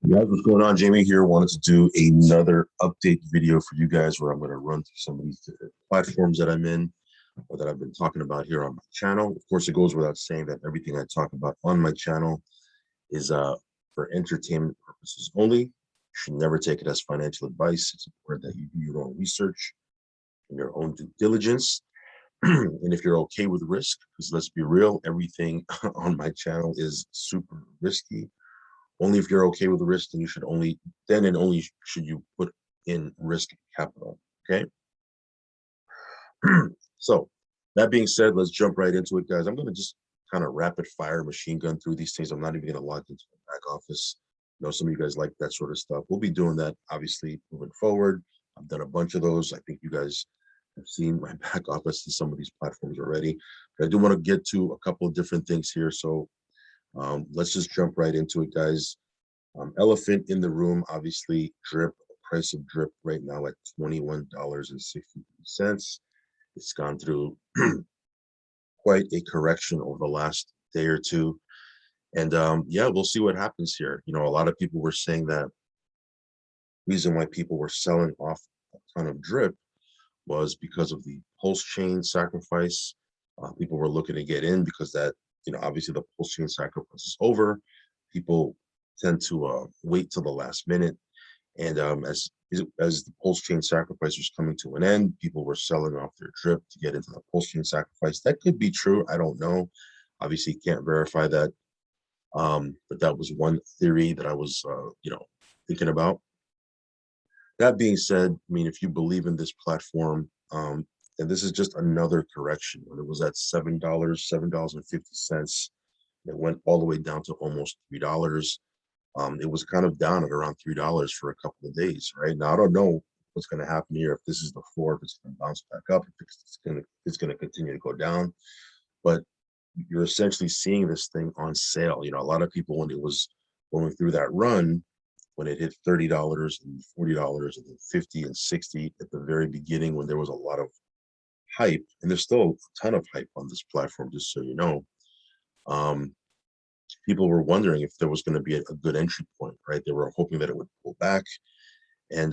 Guys, what's going on? Jamie here. Wanted to do another update video for you guys where I'm going to run through some of these different platforms that I'm in or that I've been talking about here on my channel. Of course, it goes without saying that everything I talk about on my channel is for entertainment purposes only. You should never take it as financial advice. It's important that you do your own research and your own due diligence. And if you're okay with risk, because let's be real, everything on my channel is super risky. Only if you're okay with the risk, then you should only should you put in risk capital. Okay. So that being said, let's jump right into it, guys. I'm going to just kind of rapid fire machine gun through these things. I'm not even going to log into the back office. I know some of you guys like that sort of stuff. We'll be doing that obviously moving forward. I've done a bunch of those. I think you guys have seen my back office in some of these platforms already. But I do want to get to a couple of different things here. So let's just jump right into it, guys. Elephant in the room, obviously, drip, price of drip right now at $21.63. It's gone through quite a correction over the last day or two. And yeah, we'll see what happens here. You know, a lot of people were saying that reason why people were selling off a ton of drip was because of the pulse chain sacrifice. People were looking to get in because that, you know, obviously the pulse chain sacrifice is over. People tend to wait till the last minute. And as the pulse chain sacrifice was coming to an end, people were selling off their drip to get into the pulse chain sacrifice. That could be true. I don't know. Obviously, can't verify that. But that was one theory that I was, thinking about. That being said, I mean, if you believe in this platform, and this is just another correction. When it was at $7.50, it went all the way down to almost $3. It was kind of down at around $3 for a couple of days, right? Now I don't know what's going to happen here, if this is the floor, if it's going to bounce back up, if it's going to continue to go down. But you're essentially seeing this thing on sale. You know, a lot of people, when it was going through that run, when it hit $30 and $40 and then 50 and 60 at the very beginning, when there was a lot of hype, and there's still a ton of hype on this platform, just so you know. People were wondering if there was going to be a good entry point, right? They were hoping that it would pull back. And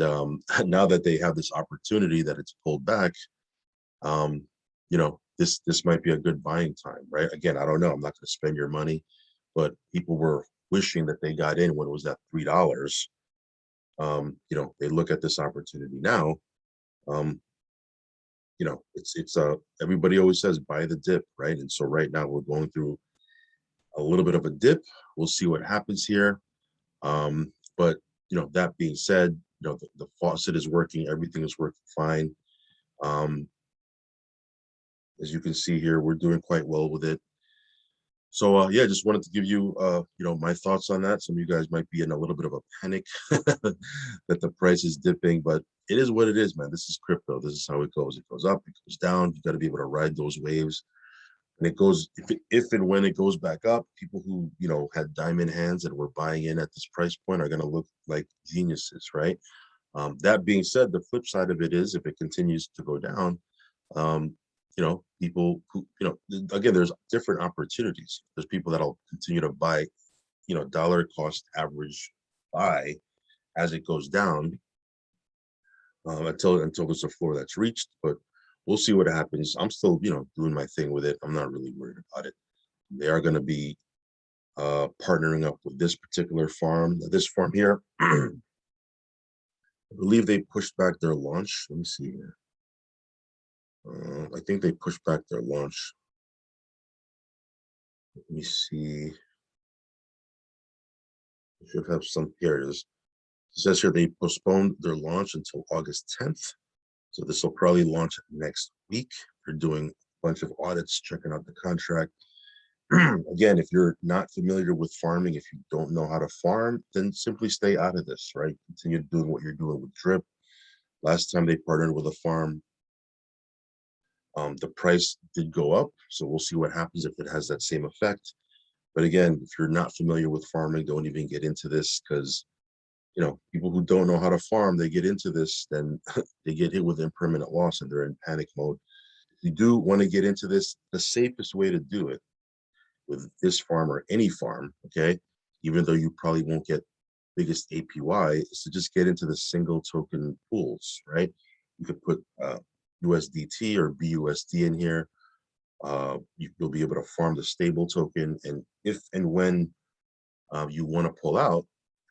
now that they have this opportunity that it's pulled back, this might be a good buying time, right? Again, I don't know. I'm not going to spend your money, but people were wishing that they got in when it was at $3. They look at this opportunity now. It's everybody always says buy the dip, right? And so right now we're going through a little bit of a dip. We'll see what happens here. But that being said, the faucet is working, everything is working fine. As you can see here, we're doing quite well with it. So yeah, just wanted to give you my thoughts on that. Some of you guys might be in a little bit of a panic that the price is dipping, but it is what it is, man. This is crypto. This is how it goes. It goes up, it goes down. You got to be able to ride those waves. And it goes, if and when it goes back up, people who had diamond hands and were buying in at this price point are going to look like geniuses, right? That being said, the flip side of it is, if it continues to go down, people who, again, there's different opportunities. There's people that'll continue to buy, dollar cost average buy as it goes down until there's a floor that's reached. But we'll see what happens. I'm still, doing my thing with it. I'm not really worried about it. They are going to be partnering up with this particular farm. This farm here, I believe they pushed back their launch. Let me see here. I think they pushed back their launch. Let me see. I should have some, here it is. It says here they postponed their launch until August 10th. So this will probably launch next week. They're doing a bunch of audits, checking out the contract. Again, if you're not familiar with farming, if you don't know how to farm, then simply stay out of this, right? Continue doing what you're doing with drip. Last time they partnered with a farm, the price did go up. So we'll see what happens if it has that same effect. But again, if you're not familiar with farming, don't even get into this, because people who don't know how to farm, they get into this, then they get hit with impermanent loss and they're in panic mode. If you do want to get into this, the safest way to do it with this farm or any farm, okay, even though you probably won't get biggest APY is to just get into the single token pools, right? You could put USDT or BUSD in here. You'll be able to farm the stable token, and if and when you want to pull out,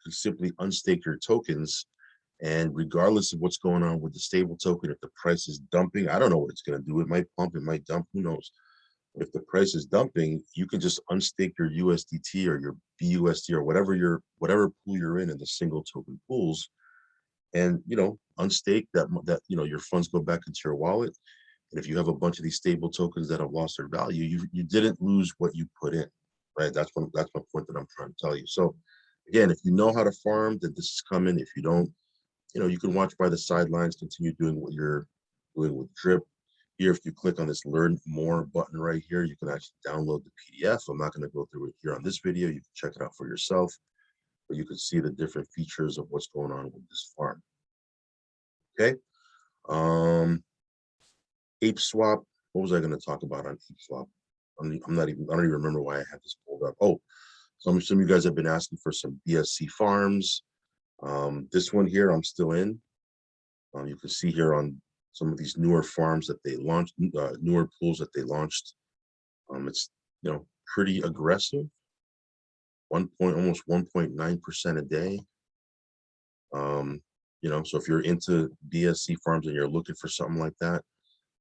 you simply unstake your tokens. And regardless of what's going on with the stable token, if the price is dumping, I don't know what it's going to do. It might pump, it might dump, who knows? But if the price is dumping, you can just unstake your USDT or your BUSD or whatever pool you're in the single token pools, and unstake that your funds go back into your wallet. And if you have a bunch of these stable tokens that have lost their value, you didn't lose what you put in, right? That's my point that I'm trying to tell you. So again, if you know how to farm, then this is coming. If you don't, you can watch by the sidelines, continue doing what you're doing with Drip. Here, if you click on this Learn More button right here, you can actually download the PDF. I'm not going to go through it here on this video. You can check it out for yourself, but you can see the different features of what's going on with this farm. Okay. Ape Swap. What was I going to talk about on Ape Swap? I don't even remember why I had this pulled up. Oh, some of you guys have been asking for some BSC farms. This one here, I'm still in. You can see here on some of these newer farms that they launched, newer pools that they launched. It's pretty aggressive. Almost 1.9% a day. So if you're into BSC farms and you're looking for something like that,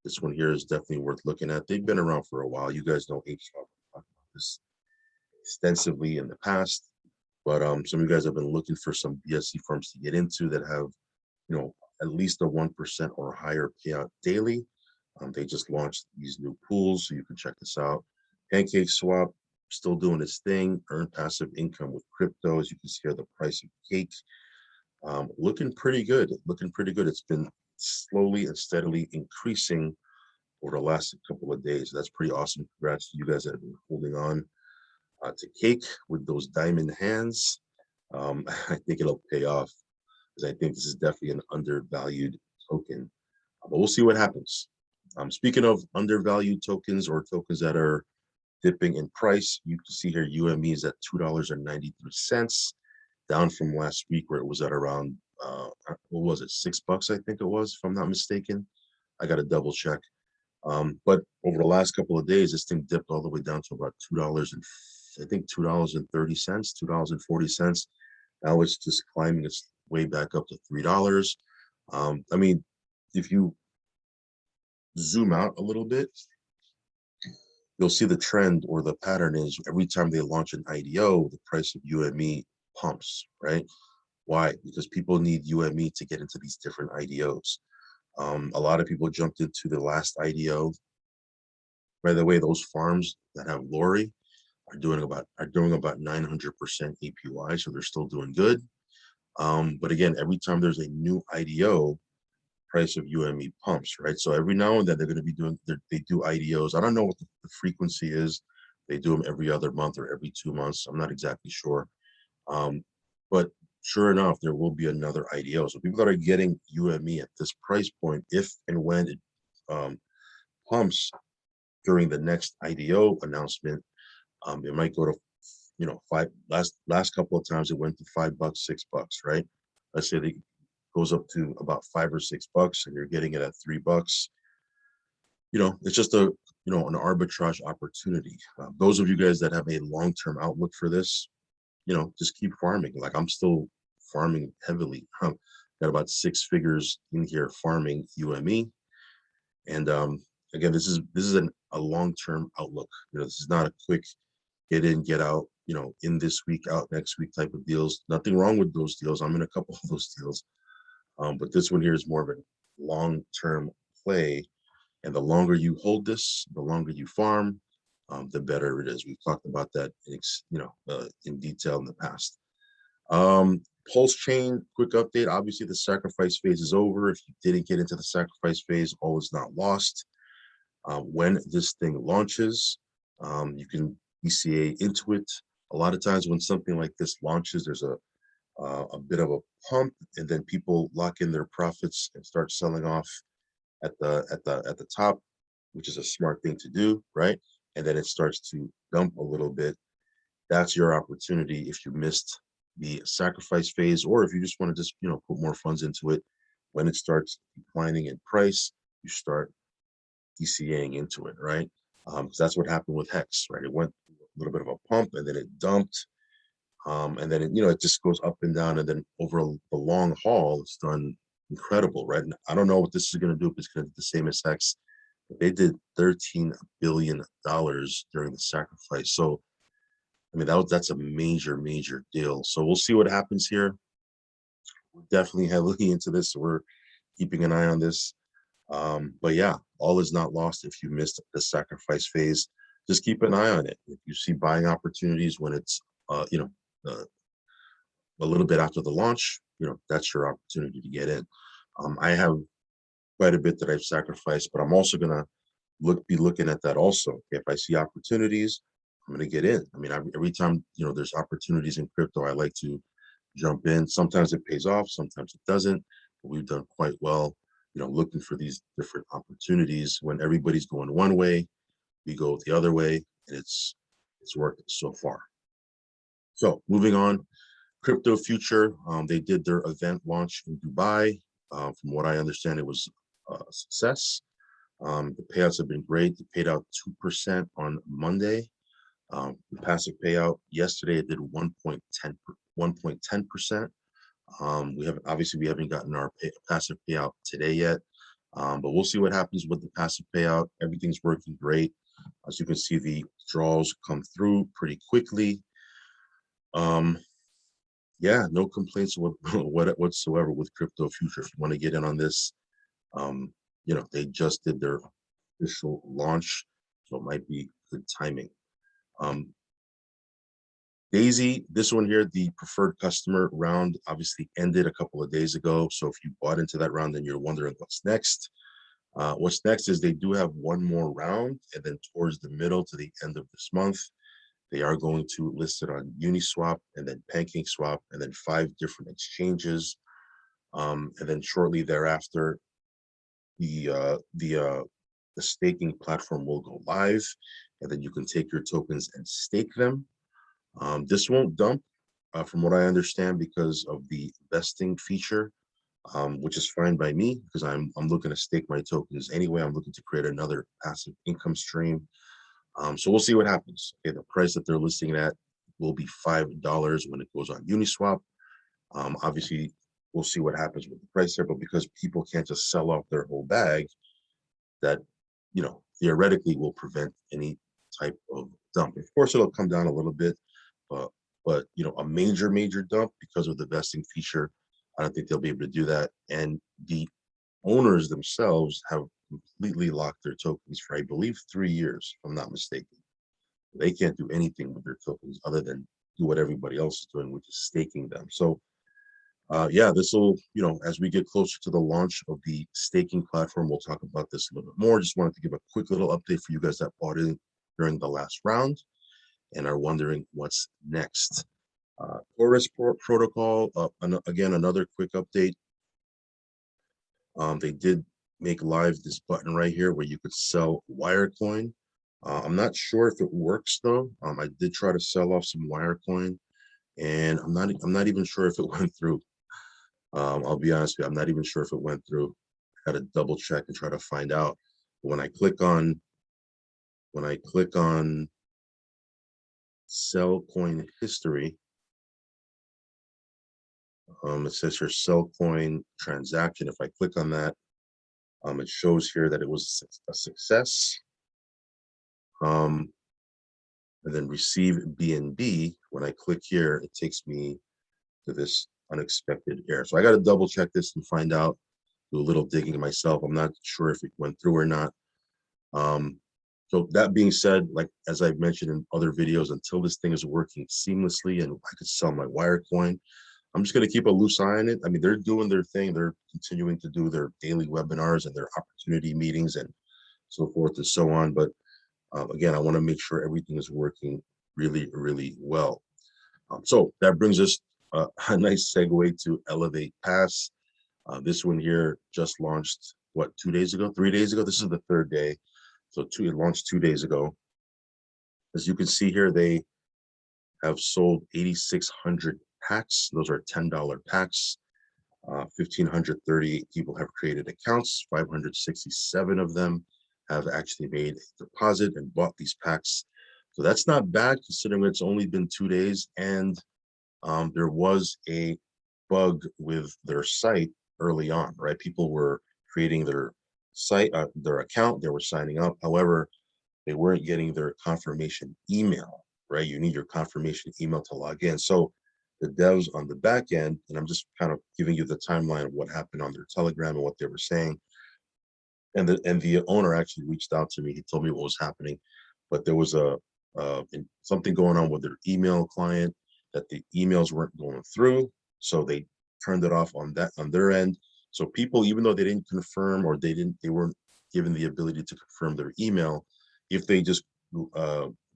this one here is definitely worth looking at. They've been around for a while. You guys know HSwap. I've talked about this extensively in the past, but some of you guys have been looking for some BSC farms to get into that have, at least a 1% or higher payout daily. They just launched these new pools, so you can check this out. Pancake Swap still doing its thing. Earn passive income with crypto. As you can see here, the price of cake looking pretty good. It's been slowly and steadily increasing over the last couple of days. That's pretty awesome. Congrats to you guys that have been holding on to cake with those diamond hands. I think it'll pay off, because I think this is definitely an undervalued token. But we'll see what happens. Speaking of undervalued tokens or tokens that are dipping in price, you can see here UME is at $2.93, down from last week where it was at around what was it, $6? I think it was, if I'm not mistaken. I got to double check. But over the last couple of days, this thing dipped all the way down to about $2, and I think $2.30, $2.40. Now it's just climbing its way back up to $3. I mean, if you zoom out a little bit, you'll see the trend or the pattern is every time they launch an IDO, the price of UME pumps, right? Why? Because people need UME to get into these different IDOs. A lot of people jumped into the last IDO. By the way, those farms that have Lori are doing about 900% APY, so they're still doing good. But again, every time there's a new IDO, price of UME pumps, right? So every now and then they're going to be they do IDOs. I don't know what the frequency is. They do them every other month or every 2 months. I'm not exactly sure. But sure enough, there will be another IDO. So people that are getting UME at this price point, if and when it pumps during the next IDO announcement, it might go to, five. Last couple of times it went to $5, $6, right? Let's say it goes up to about $5 or $6, and you're getting it at $3. It's just an arbitrage opportunity. Those of you guys that have a long-term outlook for this, just keep farming. Like, I'm still farming heavily. Got about 6 figures in here farming UME. And again, this is a long-term outlook. This is not a quick get in, get out, in this week, out next week type of deals. Nothing wrong with those deals. I'm in a couple of those deals. But this one here is more of a long-term play. And the longer you hold this, the longer you farm, the better it is. We've talked about that in detail in the past. Pulse chain, quick update. Obviously, the sacrifice phase is over. If you didn't get into the sacrifice phase, all is not lost. When this thing launches, you can ECA into it. A lot of times when something like this launches, there's a bit of a pump, and then people lock in their profits and start selling off at the top, which is a smart thing to do, right? And then it starts to dump a little bit. That's your opportunity if you missed the sacrifice phase, or if you just want to just, put more funds into it, when it starts declining in price, you start DCAing into it, right? Because that's what happened with Hex, right? It went a little bit of a pump and then it dumped. And then it just goes up and down, and then over the long haul, it's done incredible, right? And I don't know what this is going to do if it's going to do the same as Hex. They did $13 billion during the sacrifice. So, I mean, that's a major, major deal. So we'll see what happens here. We're definitely heavily into this. So we're keeping an eye on this. But yeah, all is not lost if you missed the sacrifice phase. Just keep an eye on it. If you see buying opportunities when it's, uh, a little bit after the launch, that's your opportunity to get in. I have quite a bit that I've sacrificed, but I'm also gonna be looking at that also. If I see opportunities, I'm gonna get in. I mean, every time there's opportunities in crypto, I like to jump in. Sometimes it pays off, sometimes it doesn't. But we've done quite well, looking for these different opportunities. When everybody's going one way, we go the other way, and it's working so far. So moving on, Crypto Future, they did their event launch in Dubai. From what I understand, it was a success. The payouts have been great. They paid out 2% on Monday. The passive payout yesterday, it did 1.10%. We haven't gotten our passive payout today yet, but we'll see what happens with the passive payout. Everything's working great. As you can see, the withdrawals come through pretty quickly. Yeah, no complaints whatsoever with Crypto Future. If you want to get in on this, they just did their official launch, so it might be good timing. Daisy, this one here, the preferred customer round obviously ended a couple of days ago. So if you bought into that round, then you're wondering what's next. What's next is they do have one more round, and then towards the middle to the end of this month, they are going to list it on Uniswap and then PancakeSwap and then 5 different exchanges. And then shortly thereafter, the staking platform will go live, and then you can take your tokens and stake them. This won't dump, from what I understand, because of the vesting feature, which is fine by me because I'm looking to stake my tokens anyway. I'm looking to create another passive income stream. So we'll see what happens. Okay, the price that they're listing it at will be $5 when it goes on Uniswap. Obviously, we'll see what happens with the price there, but because people can't just sell off their whole bag, that theoretically will prevent any type of dump. Of course, it'll come down a little bit, but a major dump because of the vesting feature, I don't think they'll be able to do that. And the owners themselves have completely locked their tokens for, I believe, 3 years, if I'm not mistaken. They can't do anything with their tokens other than do what everybody else is doing, which is staking them. So yeah, this will, as we get closer to the launch of the staking platform, we'll talk about this a little bit more. Just wanted to give a quick little update for you guys that bought in during the last round and are wondering what's next. Torus protocol, again, another quick update. They did make live this button right here where you could sell Wirecoin. I'm not sure if it works though. I did try to sell off some Wirecoin, and I'm not even sure if it went through. I'll be honest with you, I'm not even sure if it went through. I had to double check and try to find out. When I click on sell coin history, it says your sell coin transaction. If I click on that, it shows here that it was a success. And then receive BNB. When I click here, it takes me to this unexpected error. So I got to double check this and find out, do a little digging myself. I'm not sure if it went through or not. So that being said, like as I've mentioned in other videos, until this thing is working seamlessly and I could sell my Wirecoin, I'm just going to keep a loose eye on it. I mean, they're doing their thing. They're continuing to do their daily webinars and their opportunity meetings and so forth and so on. But again, I want to make sure everything is working really, really well. So that brings us a nice segue to Elevate Pass. This one here just launched, what, 2 days ago, 3 days ago? This is the 3rd day. So it launched 2 days ago. As you can see here, they have sold 8,600 packs. Those are $10 packs. 1,538 people have created accounts. 567 of them have actually made a deposit and bought these packs. So that's not bad considering it's only been 2 days. And there was a bug with their site early on, right? People were creating their site, their account, they were signing up. However, they weren't getting their confirmation email, right? You need your confirmation email to log in. So the devs on the back end, and I'm just kind of giving you the timeline of what happened on their Telegram and what they were saying. And the owner actually reached out to me. He told me what was happening, but there was something going on with their email client that the emails weren't going through. So they turned it off on their end. So people, even though they didn't confirm or they weren't given the ability to confirm their email, if they just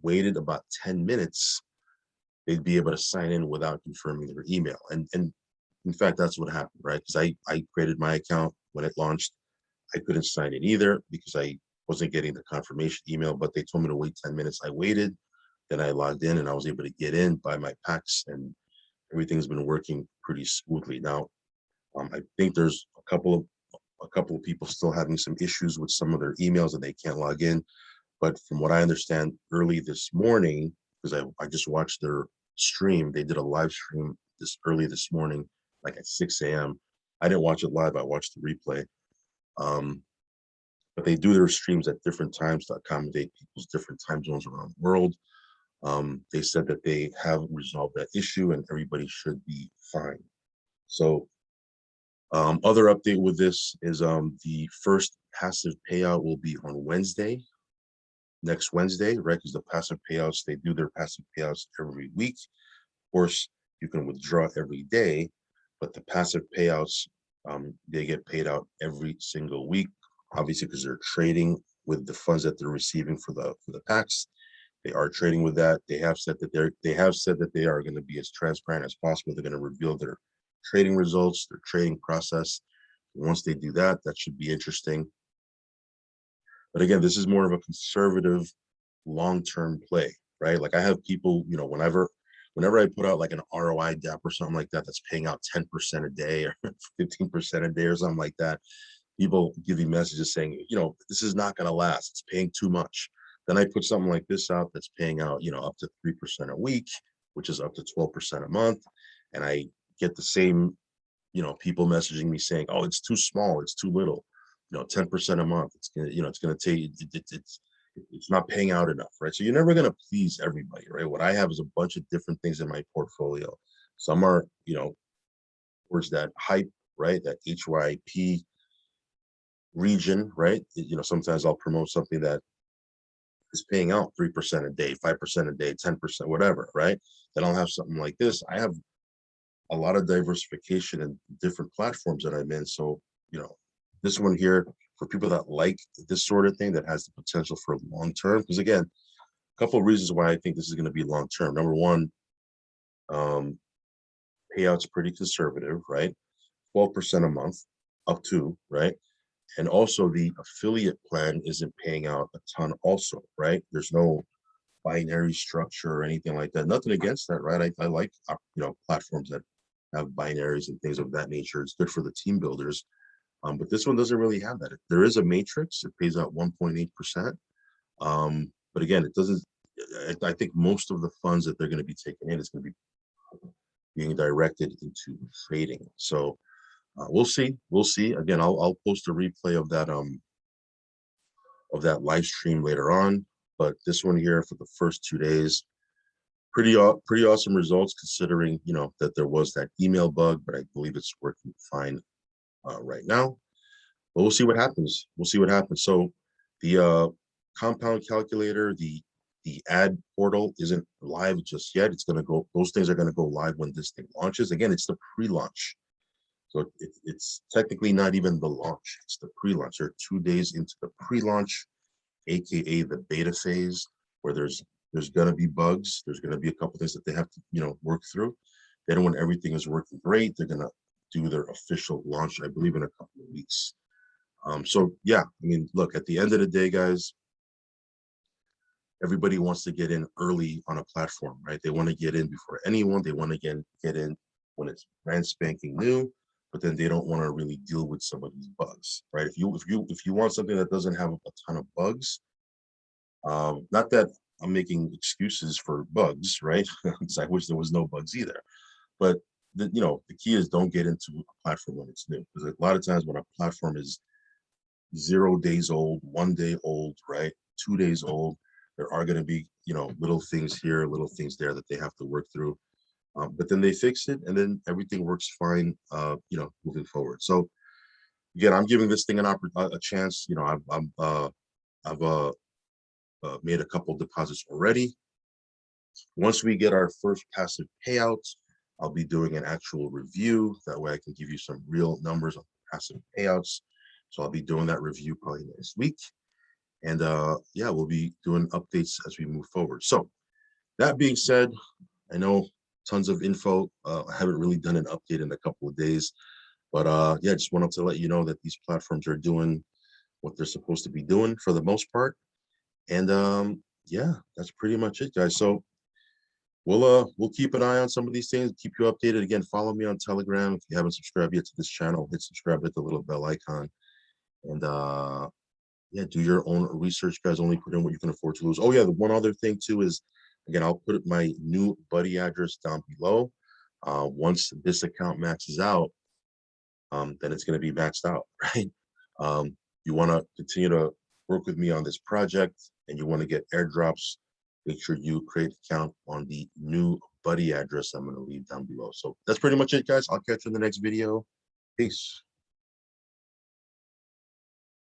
waited about 10 minutes, they'd be able to sign in without confirming their email. And in fact, that's what happened, right? Because I created my account when it launched. I couldn't sign in either because I wasn't getting the confirmation email, but they told me to wait 10 minutes. I waited, then I logged in and I was able to get in, buy my packs, and everything's been working pretty smoothly. Now, I think there's a couple of people still having some issues with some of their emails and they can't log in. But from what I understand, early this morning, because I just watched their stream, they did a live stream early this morning, like at 6 a.m. I didn't watch it live, I watched the replay. But they do their streams at different times to accommodate people's different time zones around the world. They said that they have resolved that issue and everybody should be fine. So other update with this is the first passive payout will be on Wednesday, next Wednesday, right? Because the passive payouts, they do their passive payouts every week. Of course, you can withdraw every day, but the passive payouts, they get paid out every single week, obviously because they're trading with the funds that they're receiving for the packs. They are trading with that. They have said that they are going to be as transparent as possible. They're going to reveal their trading results, their trading process. Once they do that, that should be interesting. But again, this is more of a conservative, long-term play, right? Like I have people, whenever I put out like an ROI DAP or something like that, that's paying out 10% a day or 15% a day or something like that, people give me messages saying, this is not going to last. It's paying too much. Then I put something like this out that's paying out, up to 3% a week, which is up to 12% a month. And I get the same, people messaging me saying, oh, it's too small, it's too little, 10% a month. It's gonna, it's gonna take it's not paying out enough, right? So you're never gonna please everybody, right? What I have is a bunch of different things in my portfolio. Some are, towards that hype, right? That HYP region, right? Sometimes I'll promote something that is paying out 3% a day, 5% a day, 10%, whatever, right? Then I'll have something like this. I have a lot of diversification in different platforms that I'm in. So, this one here, for people that like this sort of thing that has the potential for long term, because again, a couple of reasons why I think this is going to be long term. Number one, payouts pretty conservative, right? 12% a month, up to, right? And also the affiliate plan isn't paying out a ton also, right? There's no binary structure or anything like that. Nothing against that, right? I like, platforms that have binaries and things of that nature. It's good for the team builders. But this one doesn't really have that. There is a matrix. It pays out 1.8%. But again, it doesn't, I think most of the funds that they're going to be taking in is going to be being directed into trading. So we'll see. We'll see. Again, I'll post a replay of that live stream later on. But this one here for the first 2 days, pretty awesome results considering that there was that email bug, but I believe it's working fine right now. But we'll see what happens. We'll see what happens. So the compound calculator, the ad portal isn't live just yet. It's going to go, those things are going to go live when this thing launches. Again, it's the pre-launch. So it's technically not even the launch. It's the pre-launch. They're 2 days into the pre-launch, AKA the beta phase, where there's going to be bugs. There's going to be a couple things that they have to, work through. Then when everything is working great, they're going to do their official launch, I believe, in a couple of weeks. So yeah, I mean, look, at the end of the day, guys, everybody wants to get in early on a platform, right? They want to get in before anyone. They want to get in when it's brand spanking new, but then they don't want to really deal with some of these bugs, right? If you want something that doesn't have a ton of bugs, not that I'm making excuses for bugs, right? Because I wish there was no bugs either. But the key is don't get into a platform when it's new. Because a lot of times when a platform is 0 days old, 1 day old, right? 2 days old, there are going to be, little things here, little things there that they have to work through. But then they fix it and then everything works fine, moving forward. So again, I'm giving this thing a chance. I've made a couple deposits already. Once we get our first passive payouts, I'll be doing an actual review. That way I can give you some real numbers on passive payouts. So I'll be doing that review probably next week. And yeah, we'll be doing updates as we move forward. So that being said, I know tons of info. I haven't really done an update in a couple of days, but yeah, just wanted to let you know that these platforms are doing what they're supposed to be doing for the most part. And yeah, that's pretty much it, guys. So we'll keep an eye on some of these things, keep you updated. Again, follow me on Telegram. If you haven't subscribed yet to this channel, hit subscribe, hit the little bell icon. And yeah, do your own research, guys. Only put in what you can afford to lose. Oh yeah, the one other thing too is, again, I'll put my new buddy address down below. Once this account maxes out, then it's going to be maxed out, right? You want to continue to work with me on this project and you want to get airdrops, make sure you create an account on the new buddy address I'm going to leave down below. So that's pretty much it, guys. I'll catch you in the next video. Peace.